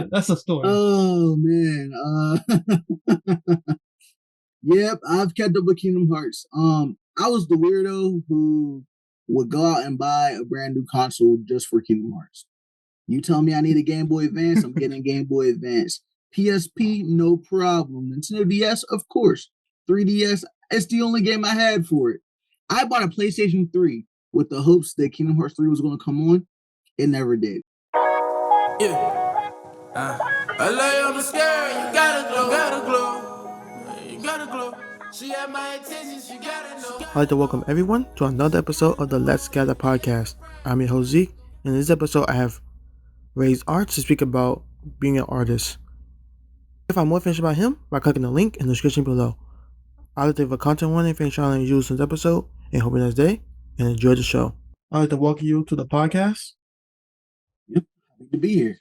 That's a story. Oh man. Yep, I've kept up with Kingdom Hearts. I was the weirdo who would go out and buy a brand new console just for Kingdom Hearts. You tell me I need a Game Boy Advance, I'm getting a Game Boy Advance. PSP, no problem. Nintendo DS, of course. 3DS, it's the only game I had for it. I bought a PlayStation 3 with the hopes that Kingdom Hearts 3 was going to come on. It never did. Yeah. I lay on the scare, you gotta glow. You gotta glow. She had my attention, she gotta know. I'd like to welcome everyone to another episode of the Let's Gather podcast. I'm your host Zeke, and in this episode I have Raiz Arts to speak about being an artist. You can find more information about him by clicking the link in the description below. I'd like to leave a content warning if you're trying to use this episode, and hope you have a nice day and enjoy the show. I'd like to welcome you to the podcast. Yep, happy to be here.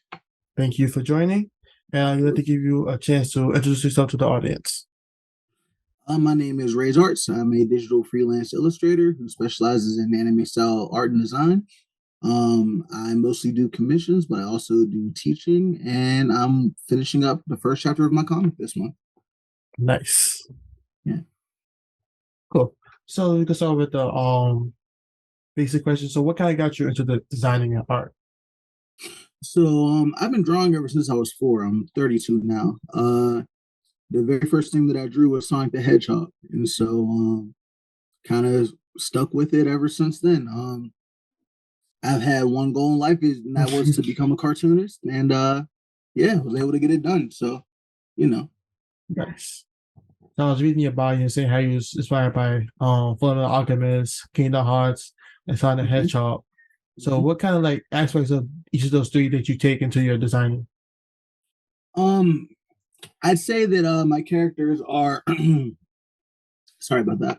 Thank you for joining, and I'd like to give you a chance to introduce yourself to the audience. My name is Raiz Arts. I'm a digital freelance illustrator who specializes in anime style art and design. I mostly do commissions, but I also do teaching, and I'm finishing up the first chapter of my comic this month. Nice. Yeah. Cool. So we can start with the basic question. So what kind of got you into the designing and art? So I've been drawing ever since I was 4. I'm 32 now. The very first thing that I drew was Sonic the Hedgehog, and so kind of stuck with it ever since then. I've had one goal in life, and that was to become a cartoonist, and yeah, was able to get it done. So, Nice. So I was reading your bio and saying how you was inspired by Fullmetal Alchemist, Kingdom Hearts, and Sonic the Hedgehog. So what kind of like aspects of each of those three that you take into your designing? I'd say that my characters are sorry about that.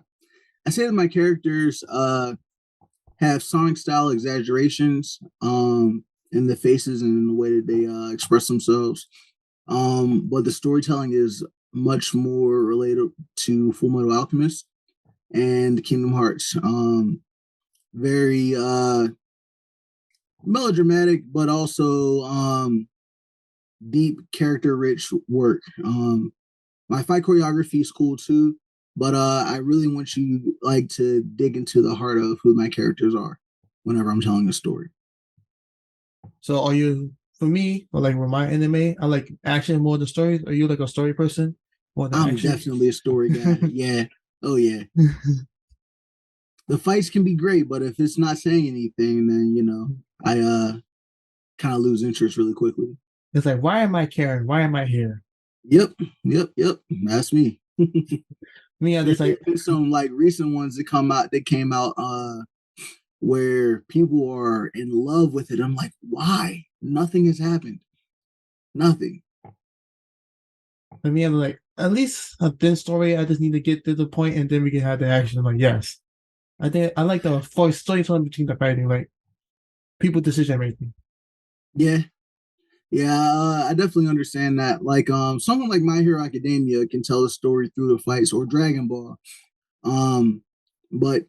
I say that my characters have Sonic style exaggerations in the faces and in the way that they express themselves. But the storytelling is much more related to Fullmetal Alchemist and Kingdom Hearts. Very melodramatic, but also deep, character-rich work. My fight choreography is cool too, but I really want you to dig into the heart of who my characters are whenever I'm telling a story. So are you, for me, or like with my anime, I like action more than stories? Are you like a story person more than I'm action? definitely a story guy. Yeah. Oh yeah. The fights can be great, but if it's not saying anything, then I kind of lose interest really quickly. It's like, why am I caring? Why am I here? Yep. That's me. Me, I just like some recent ones that came out where people are in love with it. I'm like, why? Nothing has happened. Nothing. For me, I'm like, at least a thin story. I just need to get to the point, and then we can have the action. I'm like, yes. I think I like the storytelling between the fighting, like people decision making. Yeah. I definitely understand that. Someone like My Hero Academia can tell a story through the fights, or Dragon Ball. But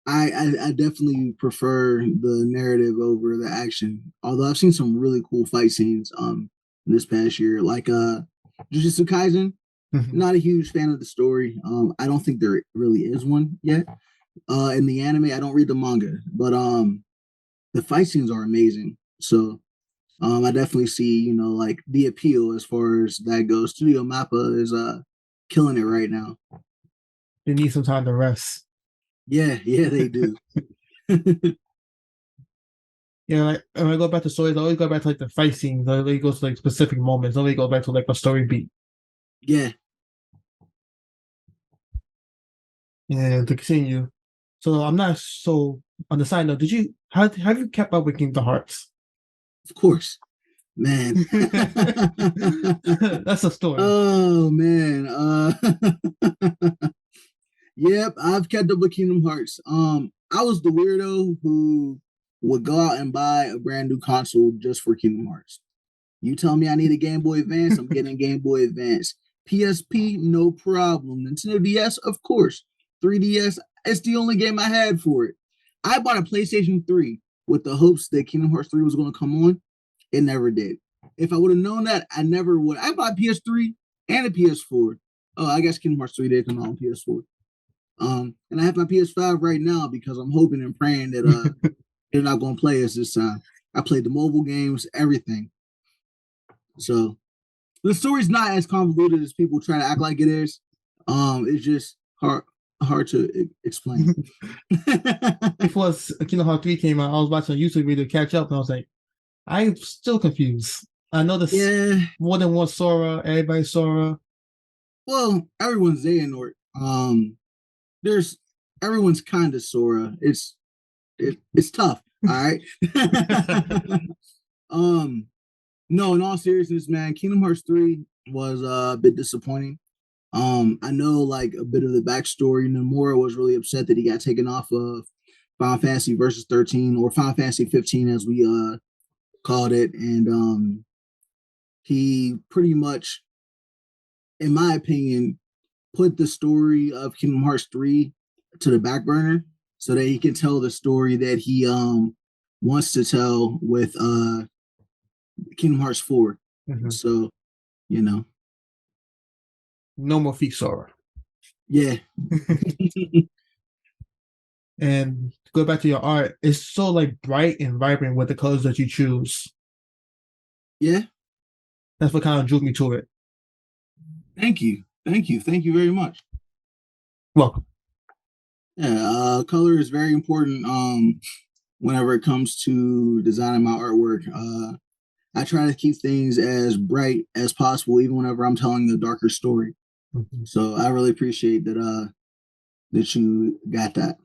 I definitely prefer the narrative over the action. Although I've seen some really cool fight scenes this past year, like Jujutsu Kaisen. Mm-hmm. Not a huge fan of the story. I don't think there really is one yet. In the anime, I don't read the manga, but the fight scenes are amazing. So I definitely see, the appeal as far as that goes. Studio Mappa is killing it right now. They need some time to rest. Yeah, they do. Yeah, like when I go back to stories, I always go back to the fight scenes. I really go to specific moments. I really go back to a story beat. Yeah. And to continue, so I'm not so on the side note. Have you kept up with Kingdom Hearts? Of course, man. That's a story. Oh man. Yep, I've kept up with Kingdom Hearts. I was the weirdo who would go out and buy a brand new console just for Kingdom Hearts. You tell me I need a Game Boy Advance, I'm getting a Game Boy Advance. PSP, no problem. Nintendo DS, of course. 3DS, it's the only game I had for it. I bought a PlayStation 3 with the hopes that Kingdom Hearts 3 was going to come on. It never did. If I would have known that, I never would. I bought PS3 and a PS4. Oh, I guess Kingdom Hearts 3 did come out on PS4. And I have my PS5 right now because I'm hoping and praying that they're not going to play us this time. I played the mobile games, everything. So the story's not as convoluted as people try to act like it is. It's just hard to explain. Before Kingdom Hearts 3 came out, I was watching a YouTube video to catch up, and I was like, I'm still confused. I know there's more than one Sora. Everybody's Sora. Well, everyone's Xehanort. There's everyone's kind of Sora. It's tough. All right. No, in all seriousness, man, Kingdom Hearts 3 was a bit disappointing. I know like a bit of the backstory. Nomura was really upset that he got taken off of Final Fantasy Versus 13 or Final Fantasy 15 as we called it, and he pretty much, in my opinion, put the story of Kingdom Hearts 3 to the back burner so that he can tell the story that he wants to tell with Kingdom Hearts 4. Mm-hmm. So, you know. No more feet Sora. Yeah. And to go back to your art, it's so like bright and vibrant with the colors that you choose. Yeah. That's what kind of drew me to it. Thank you. Thank you very much. Welcome. Yeah, color is very important whenever it comes to designing my artwork. I try to keep things as bright as possible, even whenever I'm telling a darker story. Mm-hmm. So I really appreciate that that you got that.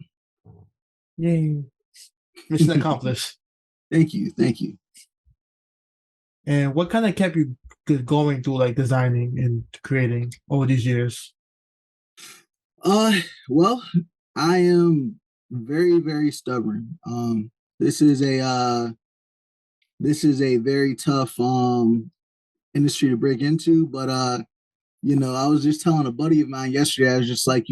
Yay. Mission accomplished. Thank you. And what kind of kept you going through like designing and creating over these years? Well, I am very, very stubborn. This is a very tough industry to break into, but I was just telling a buddy of mine yesterday, I was just like,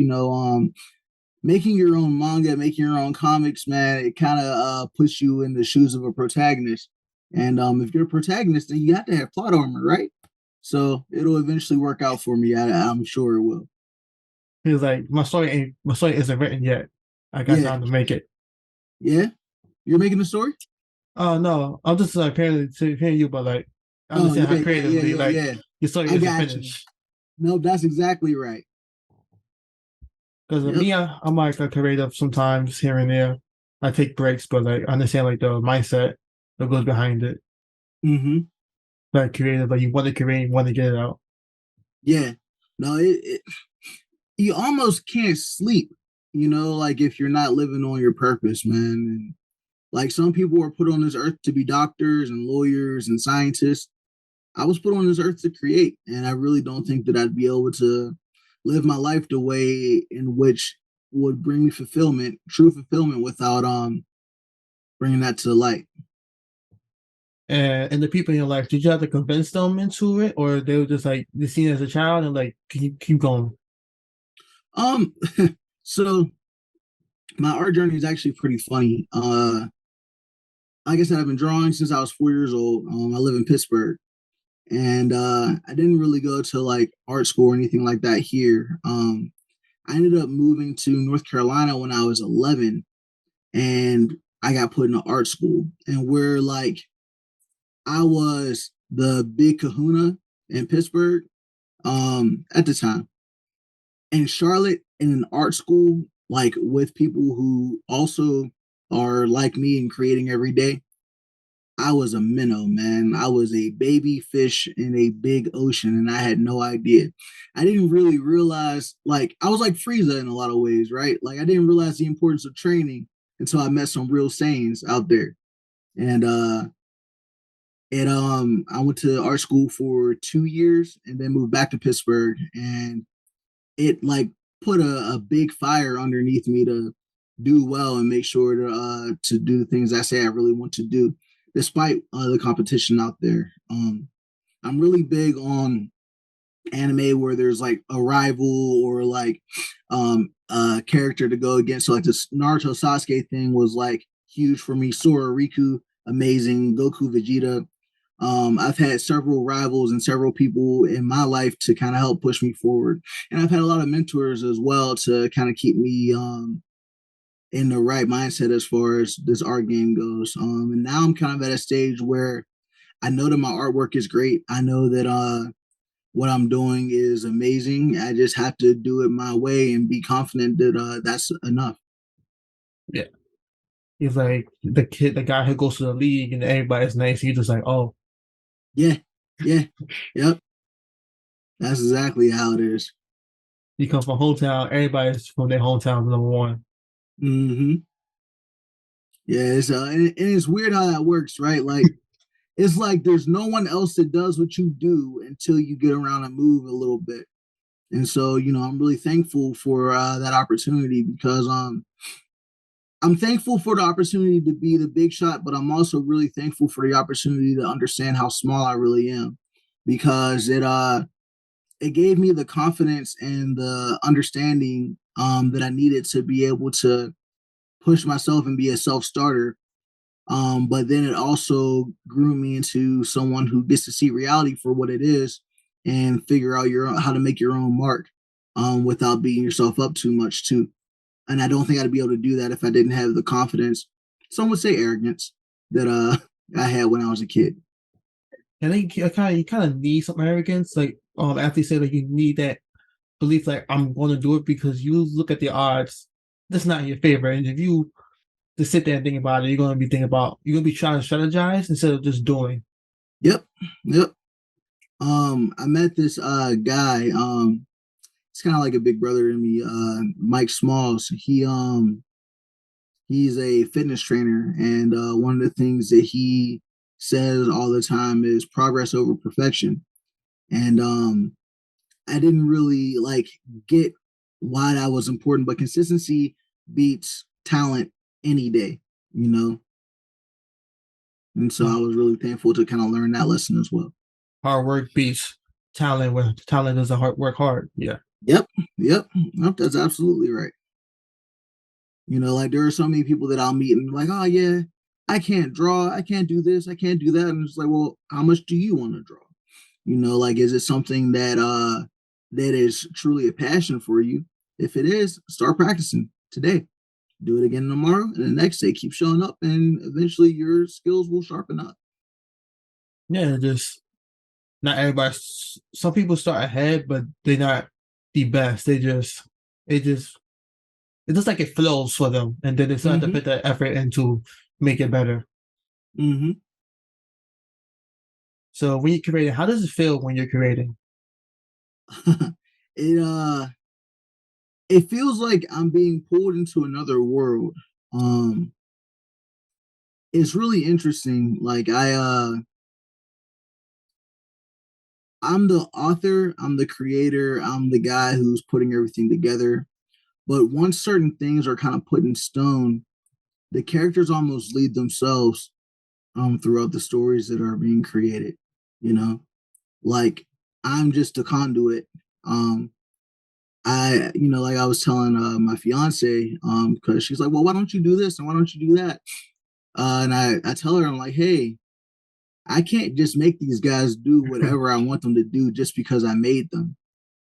making your own manga, making your own comics, man, it kind of puts you in the shoes of a protagonist. And if you're a protagonist, then you have to have plot armor, right? So it'll eventually work out for me. I'm sure it will. He was like, my story isn't written yet. I got time to make it. Yeah? You're making a story? Oh, no. I'm just paying you, but like, I understand how creatively, your story isn't finished. No, that's exactly right. Because me, I'm like a creative sometimes here and there. I take breaks, but like, I understand like the mindset that goes behind it. Mm-hmm. Like creative, like you want to create, you want to get it out. Yeah. No, you almost can't sleep, like if you're not living on your purpose, man. And like some people were put on this earth to be doctors and lawyers and scientists. I was put on this earth to create, and I really don't think that I'd be able to live my life the way in which would bring me true fulfillment, without bringing that to the light. And the people in your life, did you have to convince them into it, or they were just like they seen it as a child and like keep going? So my art journey is actually pretty funny. Like I said, I've been drawing since I was 4 years old. I live in Pittsburgh, and I didn't really go to like art school or anything like that here. I ended up moving to North Carolina when I was 11, and I got put in an art school, and we're like, I was the big kahuna in Pittsburgh at the time. In Charlotte, in an art school, like with people who also are like me and creating every day, I was a minnow, man. I was a baby fish in a big ocean, and I had no idea. I didn't really realize, like, I was like Frieza in a lot of ways, right? Like, I didn't realize the importance of training until I met some real Saiyans out there. And I went to art school for 2 years and then moved back to Pittsburgh, and it like put a big fire underneath me to do well and make sure to do the things I say I really want to do, despite the competition out there. I'm really big on anime where there's like a rival or like a character to go against. So like this Naruto Sasuke thing was like huge for me. Sora, Riku, amazing. Goku, Vegeta. I've had several rivals and several people in my life to kind of help push me forward. And I've had a lot of mentors as well to kind of keep me in the right mindset as far as this art game goes. And now I'm kind of at a stage where I know that my artwork is great. I know that what I'm doing is amazing. I just have to do it my way and be confident that that's enough. Yeah. He's like the guy who goes to the league and everybody's nice. He's just like, oh. Yeah. Yep. That's exactly how it is. You come from hometown, everybody's from their hometown, number one. Mm-hmm. Yeah, and it's weird how that works, right? Like, it's like there's no one else that does what you do until you get around and move a little bit. And so, I'm really thankful for that opportunity because I'm thankful for the opportunity to be the big shot, but I'm also really thankful for the opportunity to understand how small I really am because it gave me the confidence and the understanding that I needed to be able to push myself and be a self-starter. But then it also grew me into someone who gets to see reality for what it is and figure out how to make your own mark without beating yourself up too much too. And I don't think I'd be able to do that if I didn't have the confidence, some would say arrogance, that I had when I was a kid. And then you kind of need some arrogance, like after you say like you need that belief, like I'm going to do it because you look at the odds, that's not in your favor, and if you just sit there and think about it, you're going to be trying to strategize instead of just doing. Yep. I met this guy. It's kind of like a big brother to me. Mike Smalls. He's a fitness trainer, and one of the things that he says all the time is progress over perfection. And I didn't really get why that was important, but consistency beats talent any day, And so I was really thankful to kind of learn that lesson as well. Hard work beats talent when talent doesn't work hard. Yeah. Yep. That's absolutely right. There are so many people that I'll meet and like, oh yeah, I can't draw, I can't do this, I can't do that. And it's like, well, how much do you want to draw? Is it something that that is truly a passion for you? If it is, start practicing today. Do it again tomorrow and the next day. Keep showing up, and eventually your skills will sharpen up. Yeah, just not everybody. Some people start ahead, but they're not the best. It's just like it flows for them, and then they start to put the effort into make it better. Mm-hmm. So when you're creating, how does it feel when you're creating? It feels like I'm being pulled into another world. It's really interesting. Like I'm the author, I'm the creator, I'm the guy who's putting everything together. But once certain things are kind of put in stone, the characters almost lead themselves throughout the stories that are being created. Like I'm just a conduit. Like I was telling my fiance, because she's like, well, why don't you do this and why don't you do that? And I tell her, I'm like, hey, I can't just make these guys do whatever I want them to do just because I made them.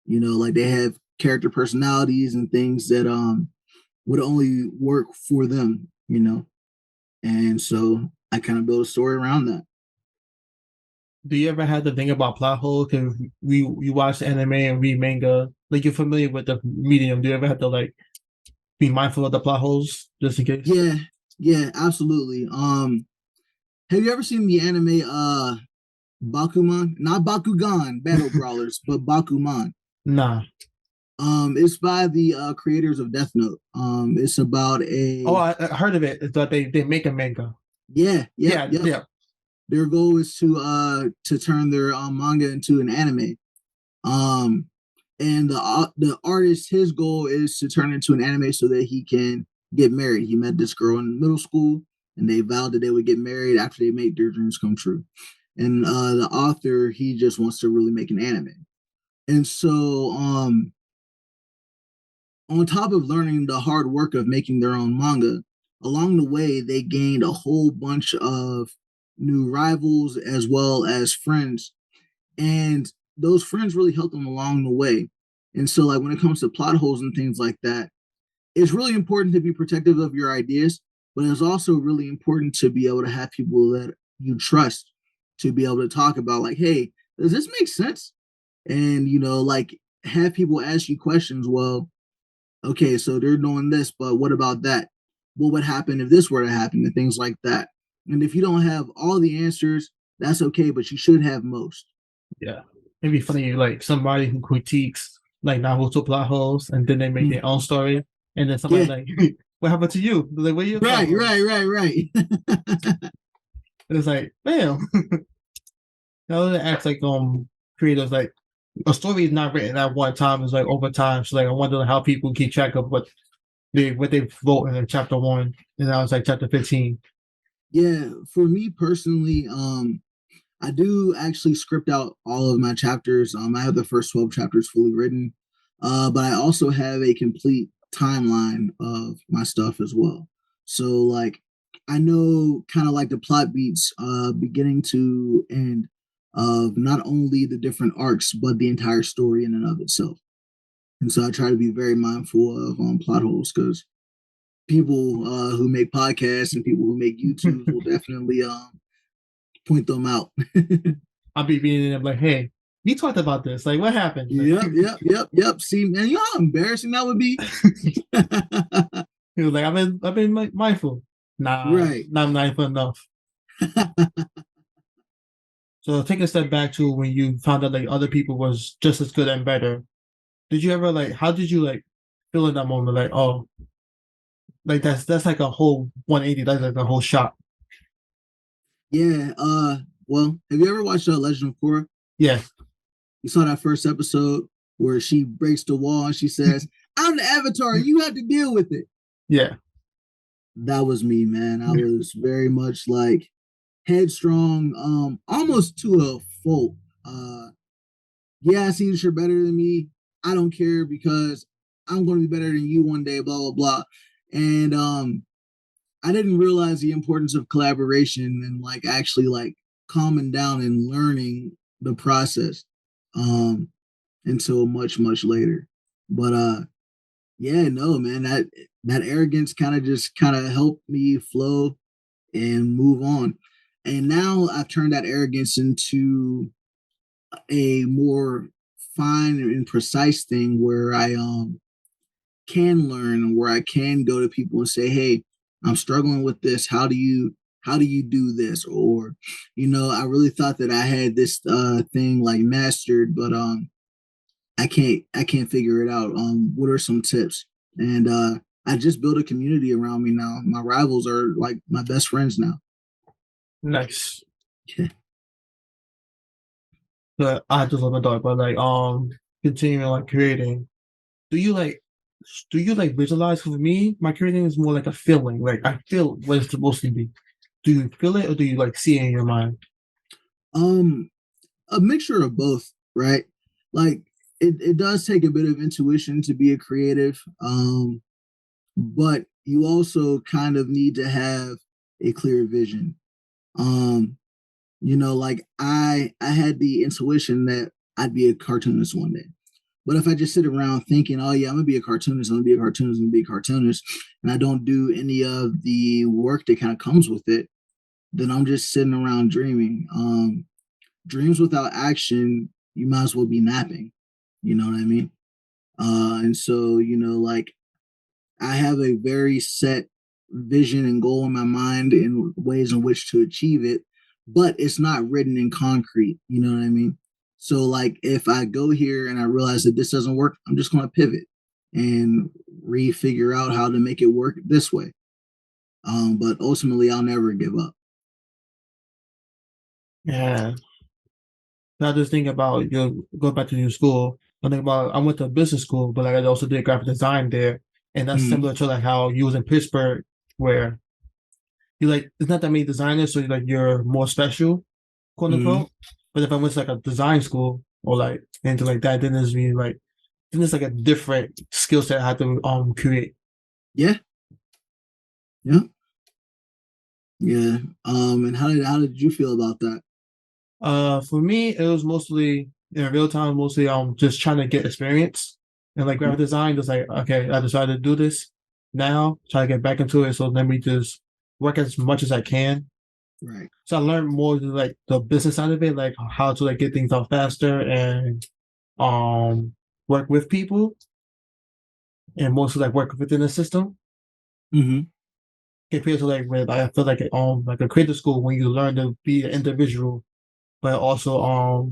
Like they have character personalities and things that would only work for them, And so I kind of build a story around that. Do you ever have to think about plot holes? Because you watch anime and read manga, like you're familiar with the medium. Do you ever have to be mindful of the plot holes just in case? Yeah, absolutely. Have you ever seen the anime Bakuman? Not Bakugan, Battle Brawlers, but Bakuman. Nah. It's by the creators of Death Note. It's about a. Oh, I heard of it. It's that they make a manga. Yeah. Their goal is to turn their manga into an anime. And the artist, his goal is to turn into an anime so that he can get married. He met this girl in middle school, and they vowed that they would get married after they made their dreams come true. And the author, he just wants to really make an anime. And so, on top of learning the hard work of making their own manga, along the way, they gained a whole bunch of new rivals as well as friends. And those friends really helped them along the way. And so, like, when it comes to plot holes and things like that, it's really important to be protective of your ideas, but it's also really important to be able to have people that you trust to be able to talk about, like, hey, does this make sense? And, like, have people ask you questions. Well, okay, so they're doing this, but what about that? What would happen if this were to happen, and things like that? And if you don't have all the answers, that's okay, but you should have most. Yeah. It'd be funny, like somebody who critiques like Naruto plot holes and then they make their own story. And then somebody like, what happened to you? Like, where you right. It's like, damn. I would ask like creators like a story is not written at one time, it's like over time. So like I wonder how people keep track of what they wrote in like, chapter 1 and now it's like chapter 15. Yeah, for me personally, I do actually script out all of my chapters. I have the first 12 chapters fully written, but I also have a complete timeline of my stuff as well. So like I know kind of like the plot beats beginning to end of not only the different arcs, but the entire story in and of itself. And so I try to be very mindful of plot holes because people who make podcasts and people who make YouTube will definitely point them out. I'll be reading them like, hey, you talked about this. Like, what happened? Yep. See, man, you know how embarrassing that would be. He was like, I've been mindful. Nah, right. Not mindful enough. So take a step back to when you found out like other people was just as good and better. Did you ever like? How did you like feel in that moment? Like, oh, like that's like a whole 180. That's like a whole shot. Yeah. Well, have you ever watched Legend of Korra? Yeah. You saw that first episode where she breaks the wall and she says, "I'm the Avatar. You have to deal with it." Yeah. That was me, man. I was very much like headstrong, almost to a fault. Yeah, I see that you're better than me. I don't care because I'm going to be better than you one day, blah, blah, blah. And I didn't realize the importance of collaboration and like actually like calming down and learning the process until much, much later. But yeah, no, man, that arrogance kind of helped me flow and move on. And now I've turned that arrogance into a more fine and precise thing where I can learn, where I can go to people and say, hey, I'm struggling with this. How do you do this? Or, I really thought that I had this thing like mastered, but I can't figure it out. What are some tips? And I just built a community around me now. My rivals are like my best friends now. Nice. Yeah. But I just love my dog, but like continuing like creating. Do you like visualize? For me, my creating is more like a feeling. Like I feel what it's supposed to be. Do you feel it or do you like see it in your mind? A mixture of both, right? Like it does take a bit of intuition to be a creative. But you also kind of need to have a clear vision. Like I had the intuition that I'd be a cartoonist one day. But if I just sit around thinking, oh yeah, I'm gonna be a cartoonist, I'm gonna be a cartoonist, I'm gonna be a cartoonist, and I don't do any of the work that kind of comes with it, then I'm just sitting around dreaming. Dreams without action, you might as well be napping. You know what I mean? And so, like I have a very set vision and goal in my mind and ways in which to achieve it, but it's not written in concrete. You know what I mean? So like if I go here and I realize that this doesn't work, I'm just going to pivot and refigure out how to make it work this way. But ultimately, I'll never give up. Yeah. Now just think about you go back to your school. I think about I went to business school, but like I also did graphic design there, and that's similar to like how you was in Pittsburgh, where you like it's not that many designers, so you're more special, quote unquote. But if I went to like a design school or like anything like that, then it's really like then it's like a different skill set I have to create. Yeah. Yeah. Yeah. And how did you feel about that? For me, it was mostly in real time, mostly just trying to get experience. And like graphic design, just like, okay, I decided to do this now, try to get back into it. So let me just work as much as I can. Right. So I learned more like the business side of it, like how to like get things out faster and um work with people and mostly like work within the system. Mm-hmm. Compared to like with I feel like a creative school when you learn to be an individual, but also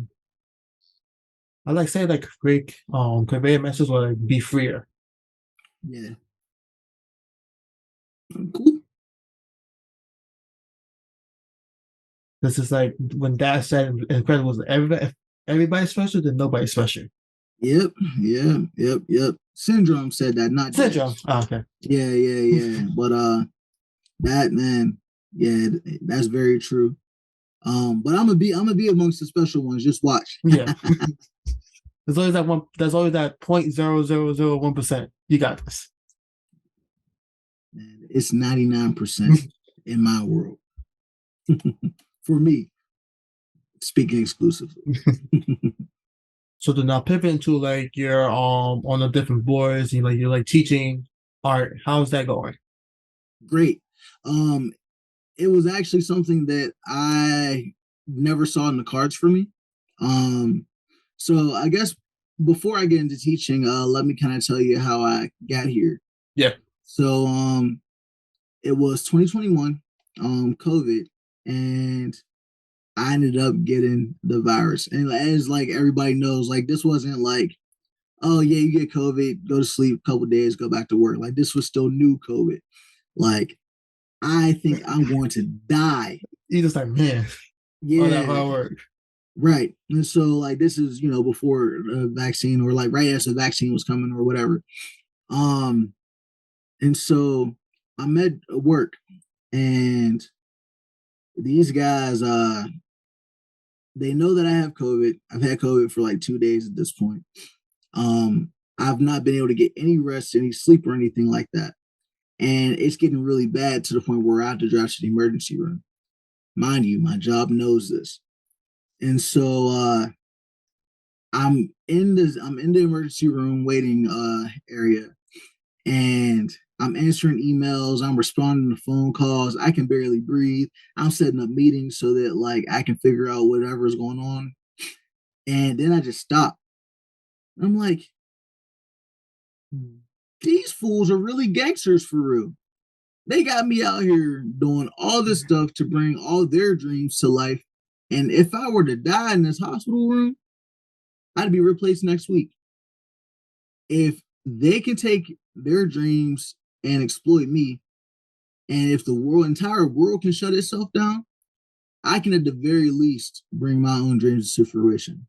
I like say like great convey a message or like be freer. Yeah. Cool. This is like when Dad said incredible was everybody special, then nobody special. Yep. Yeah. Yep. Yep. Syndrome said that, not Syndrome. Dash. Oh, okay. Yeah. But that man, yeah, that's very true. But I'm gonna be amongst the special ones. Just watch. Yeah. There's always that one. There's always that 0.0001%. You got this. Man, it's 99% in my world. For me, speaking exclusively. So to now pivot into like you're on the different boards, you're like teaching art. How's that going? Great. Um, it was actually something that I never saw in the cards for me. Um, so I guess before I get into teaching, let me kind of tell you how I got here. Yeah. So it was 2021, COVID, and I ended up getting the virus. And as like everybody knows, like this wasn't like, oh yeah, you get COVID, go to sleep a couple days, go back to work. Like this was still new COVID. Like I think I'm going to die. You just like, man, all that Yeah, hard work. right. And so like this is, before the vaccine or like right as the vaccine was coming or whatever. Um, and so I'm at work and these guys they know that I have COVID. I've had COVID for like 2 days at this point. I've not been able to get any rest, any sleep, or anything like that. And it's getting really bad to the point where I have to drive to the emergency room. Mind you, my job knows this. And so I'm in the emergency room waiting area, and I'm answering emails, I'm responding to phone calls, I can barely breathe. I'm setting up meetings so that like I can figure out whatever is going on. And then I just stop. I'm like, these fools are really gangsters for real. They got me out here doing all this stuff to bring all their dreams to life. And if I were to die in this hospital room, I'd be replaced next week. If they can take their dreams and exploit me, and if the entire world can shut itself down, I can at the very least bring my own dreams to fruition.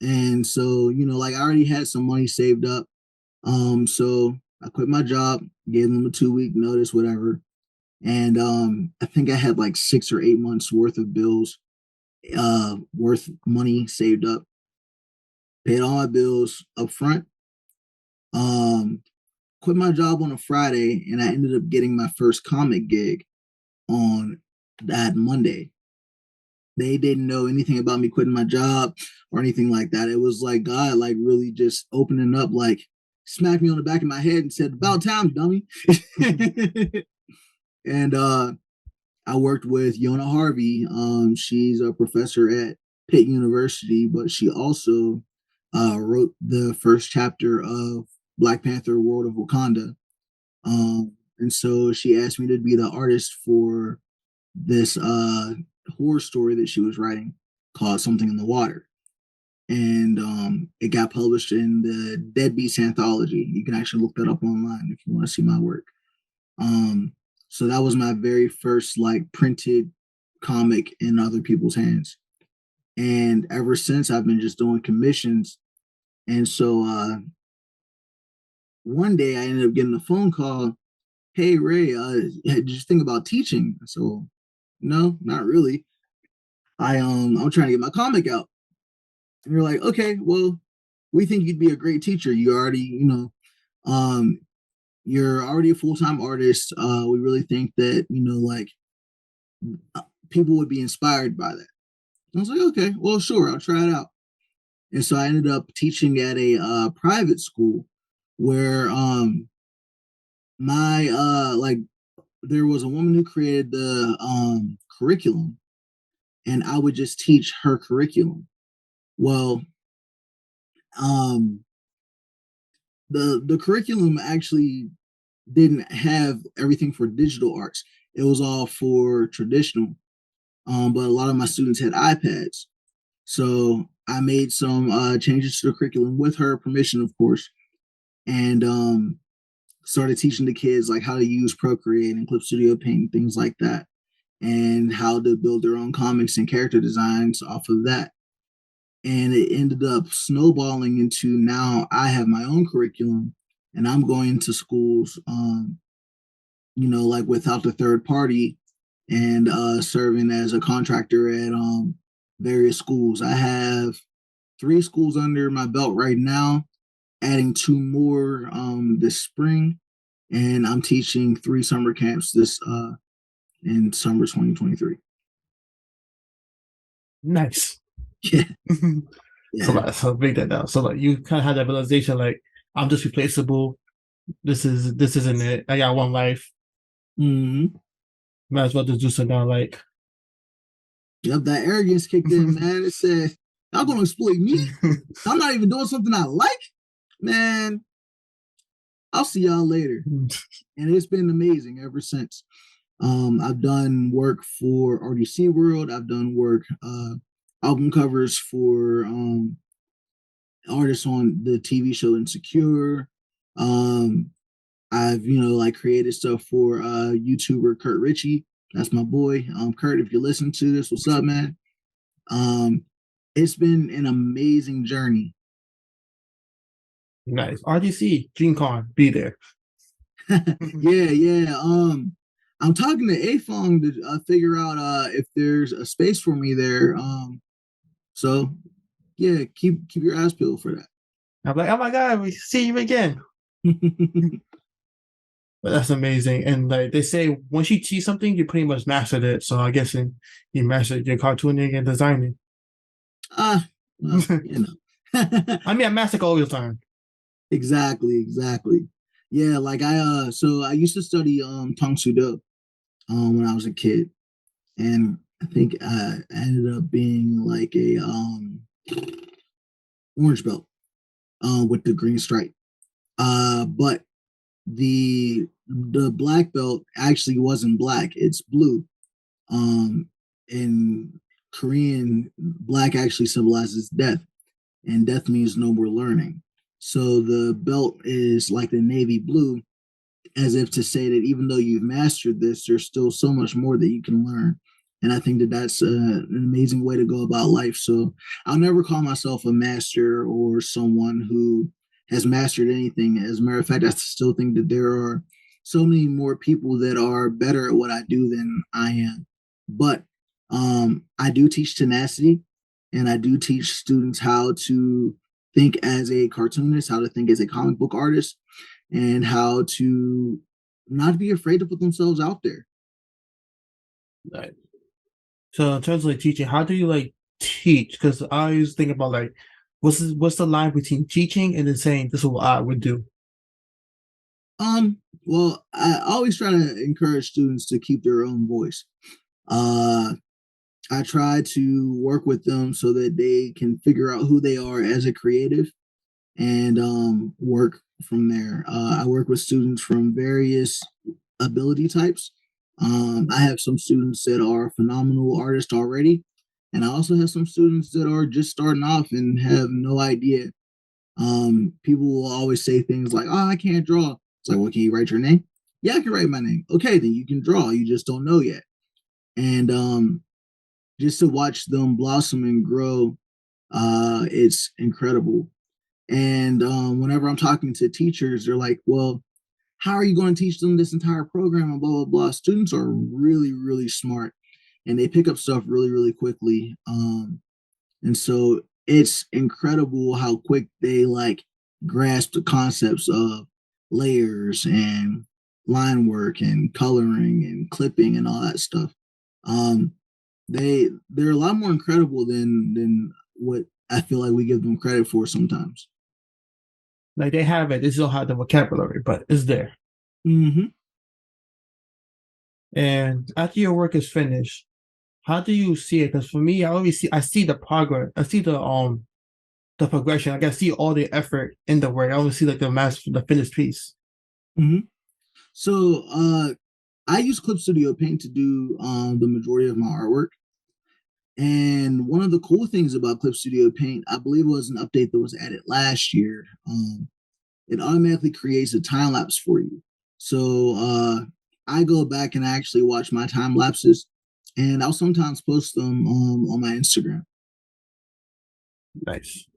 And so, like I already had some money saved up. So I quit my job, gave them a 2-week notice, whatever. And I think I had like 6 or 8 months worth of bills, worth money saved up, paid all my bills up front. Um, Quit my job on a Friday, and I ended up getting my first comic gig on that Monday. They didn't know anything about me quitting my job or anything like that. It was like God, like really just opening up, like smacked me on the back of my head and said, "About time, dummy." And I worked with Yona Harvey. She's a professor at Pitt University, but she also wrote the first chapter of Black Panther: World of Wakanda. And so she asked me to be the artist for this horror story that she was writing called Something in the Water. And it got published in the Deadbeats anthology. You can actually look that up online if you want to see my work. So that was my very first like printed comic in other people's hands. And ever since I've been just doing commissions. And so one day I ended up getting a phone call. Hey Ray, did you think about teaching? So no, not really. I'm trying to get my comic out. And you're like, okay, well, we think you'd be a great teacher. You already, you're already a full-time artist. We really think that, people would be inspired by that. I was like, okay, well, sure, I'll try it out. And so I ended up teaching at a private school where my there was a woman who created the curriculum, and I would just teach her curriculum. Well, um, the curriculum actually didn't have everything for digital arts. It was all for traditional. But a lot of my students had iPads. So I made some changes to the curriculum with her permission, of course, and started teaching the kids like how to use Procreate and Clip Studio Paint, things like that, and how to build their own comics and character designs off of that. And it ended up snowballing into now I have my own curriculum and I'm going to schools, like without the third party and serving as a contractor at various schools. I have 3 schools under my belt right now, adding 2 more this spring, and I'm teaching 3 summer camps this in summer 2023. Nice. Yeah. Yeah. So break that down. So like you kind of had that realization, like I'm just replaceable. This isn't it. I got one life. Mm-hmm. Might as well just do something I like. Yep, that arrogance kicked in, man. It said, y'all gonna exploit me? I'm not even doing something I like? Man, I'll see y'all later. And it's been amazing ever since. I've done work for RDC World. I've done work, album covers for artists on the TV show Insecure. I've, created stuff for YouTuber Kurt Ritchie. That's my boy. Kurt, if you listen to this, what's up, man? It's been an amazing journey. Nice. RDC, GeneCon, be there. Yeah. I'm talking to Afong to figure out if there's a space for me there. So yeah, keep your eyes peeled for that. I'm like, oh my God, we see you again. But that's amazing. And like they say, once you teach something, you pretty much mastered it. So I guess you mastered your cartooning and designing. Well, I mean, I mastered all the time. Exactly. Yeah, like so I used to study Tong Soo Do when I was a kid, and I think I ended up being like a orange belt with the green stripe. But the black belt actually wasn't black; it's blue. In Korean, black actually symbolizes death, and death means no more learning. So the belt is like the navy blue, as if to say that even though you've mastered this, there's still so much more that you can learn. And I think that that's an amazing way to go about life. So I'll never call myself a master or someone who has mastered anything. As a matter of fact, I still think that there are so many more people that are better at what I do than I am. But I do teach tenacity, and I do teach students how to think as a cartoonist, how to think as a comic book artist, and how to not be afraid to put themselves out there. Right. So in terms of like teaching, how do you like teach? Because I always think about like what's the line between teaching and then saying this is what I would do? Well, I always try to encourage students to keep their own voice. I try to work with them so that they can figure out who they are as a creative and work from there. I work with students from various ability types. I have some students that are phenomenal artists already, and I also have some students that are just starting off and have no idea. People will always say things like, "Oh, I can't draw." It's like, "Well, can you write your name?" "Yeah, I can write my name." "Okay, then you can draw. You just don't know yet." And just to watch them blossom and grow, it's incredible. And whenever I'm talking to teachers, they're like, "Well, how are you going to teach them this entire program?" and blah blah blah. Students are really really smart, and they pick up stuff really really quickly. And so it's incredible how quick they like grasp the concepts of layers and line work and coloring and clipping and all that stuff. They're a lot more incredible than what I feel like we give them credit for sometimes. Like they have it, they still have the vocabulary, but it's there. Mm-hmm. And after your work is finished, how do you see it? Because for me, I see the progress. I see the progression. Like I see all the effort in the work. I always see like the finished piece. Mm-hmm. So I use Clip Studio Paint to do the majority of my artwork. And one of the cool things about Clip Studio Paint, I believe it was an update that was added last year. It automatically creates a time lapse for you. So I go back and actually watch my time lapses, and I'll sometimes post them on my Instagram. Nice.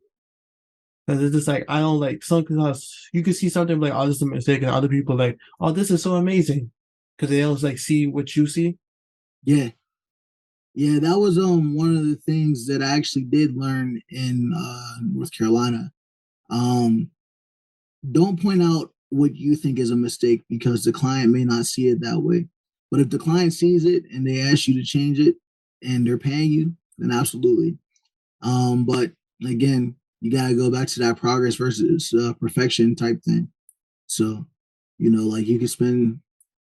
Because it's just like I don't like sometimes you can see something like, oh, this is a mistake, and other people like, oh, this is so amazing, because they don't like see what you see. Yeah, yeah, that was one of the things that I actually did learn in North Carolina. Um, don't point out what you think is a mistake because the client may not see it that way. But if the client sees it and they ask you to change it and they're paying you, then absolutely. But again, you got to go back to that progress versus perfection type thing. So, like you could spend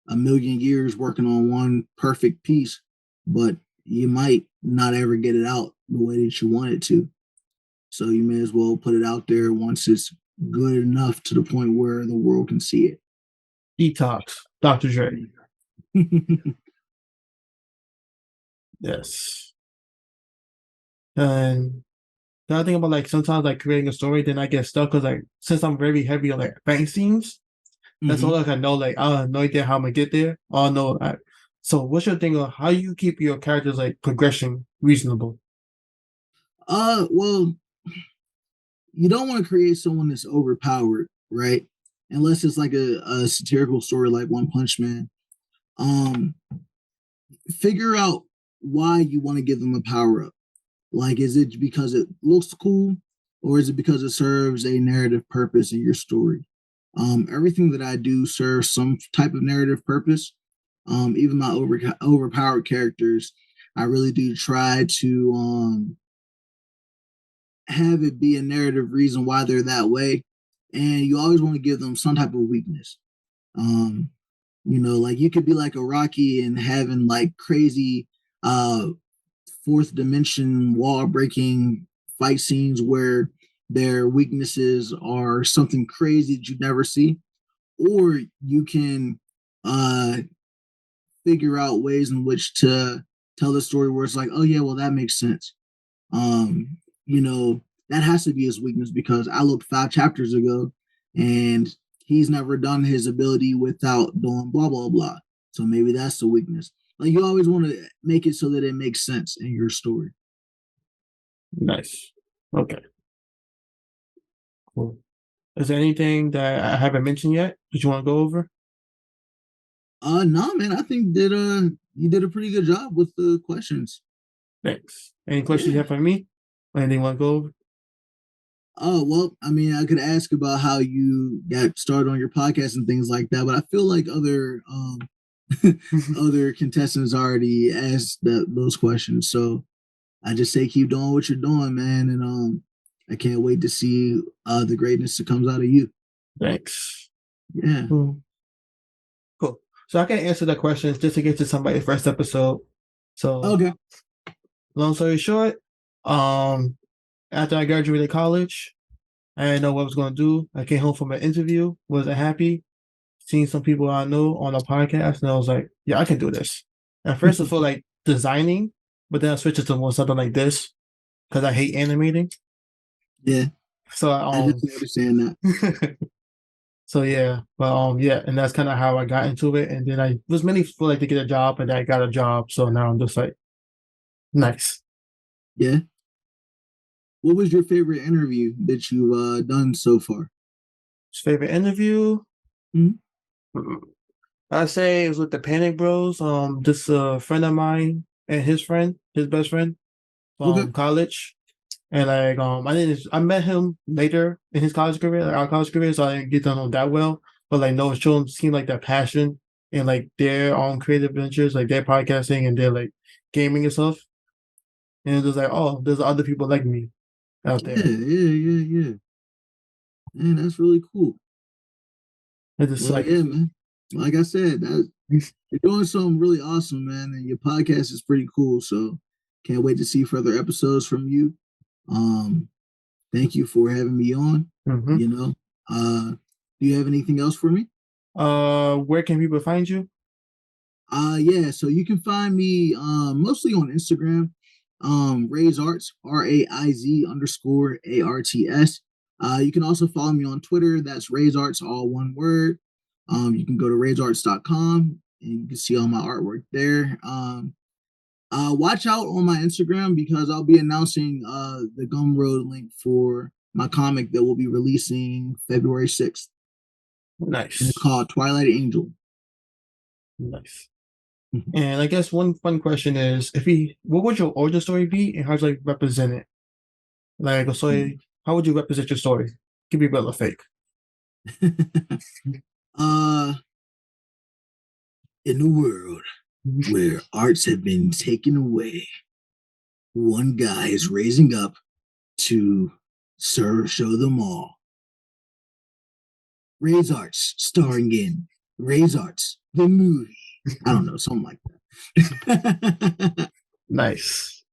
a million years working on one perfect piece, but you might not ever get it out the way that you want it to. So you may as well put it out there once it's good enough to the point where the world can see it. Detox, Dr. Dre. Yes. And the other thing about like sometimes like creating a story, then I get stuck because like since I'm very heavy on like bank scenes, that's all I know. Like I have no idea how I'm gonna get there. Oh no. So what's your thing on how you keep your characters like progression reasonable? Well, you don't want to create someone that's overpowered, right? Unless it's like a satirical story like One Punch Man. Figure out why you want to give them a power up. Like, is it because it looks cool, or is it because it serves a narrative purpose in your story? Everything that I do serves some type of narrative purpose. Even my overpowered characters, I really do try to have it be a narrative reason why they're that way. And you always want to give them some type of weakness. Like you could be like a Rocky and having like crazy fourth dimension wall breaking fight scenes where their weaknesses are something crazy that you never see. Or you can figure out ways in which to tell the story where it's like, oh yeah, well that makes sense. That has to be his weakness because I looked 5 chapters ago and he's never done his ability without doing blah blah blah. So maybe that's the weakness. Like you always want to make it so that it makes sense in your story. Nice. Okay. Cool. Is there anything that I haven't mentioned yet that you want to go over? No, man. I think that you did a pretty good job with the questions. Thanks. Any questions you have for me? Anything you want to go over? Oh, well, I mean, I could ask about how you got started on your podcast and things like that, but I feel like other other contestants already asked those questions. So I just say keep doing what you're doing, man, and I can't wait to see the greatness that comes out of you. Thanks. Yeah. Cool. So I can answer the questions just to get to somebody's first episode. So okay. Long story short, after I graduated college, I didn't know what I was going to do. I came home from an interview, wasn't happy. Seeing some people I know on a podcast, and I was like, yeah, I can do this. At first, I felt like designing, but then I switched it to more something like this because I hate animating. Yeah. So I definitely understand that. So yeah, but yeah, and that's kind of how I got into it. And then I was mainly for like to get a job, and then I got a job. So now I'm just like, nice. Yeah. What was your favorite interview that you've done so far? Favorite interview? Mm-hmm. I say it was with the Panic Bros. This friend of mine and his friend, his best friend from college. And like I met him later in his college career, like our college career, so I didn't get to know that well. but like no, it shouldn't seem like that passion and like their own creative ventures, like they're podcasting and they're like gaming and stuff. And it was like, oh, there's other people like me out Yeah, there. yeah. Man, that's really cool. It's just Well, like, yeah, man. Like I said, you're doing something really awesome, man, and your podcast is pretty cool. So can't wait to see further episodes from you. Um, thank you for having me on. mm-hmm. You know, do you have anything else for me? Where can people find you? Yeah, so you can find me mostly on Instagram, Raiz Arts, RAIZ_ARTS. You can also follow me on Twitter. That's Raiz Arts, all one word. You can go to raizarts.com and you can see all my artwork there. Watch out on my Instagram because I'll be announcing the Gumroad link for my comic that will be releasing February 6th. Nice. And it's called Twilight Angel. Nice. And I guess one fun question is, what would your origin story be, and how would you like represent it? Like a story, how would you represent your story? Give me real or fake. In a world where arts have been taken away, one guy is raising up to show them all. Raiz Arts, starring in Raiz Arts, the movie. I don't know, something like that. Nice.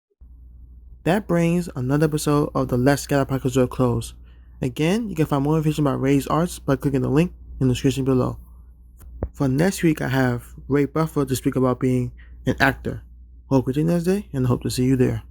That brings another episode of the Let's Scatter podcast to a close. Again, you can find more information about Raiz Arts by clicking the link in the description below. For next week, I have Ray Buffer to speak about being an actor. Hope you day and hope to see you there.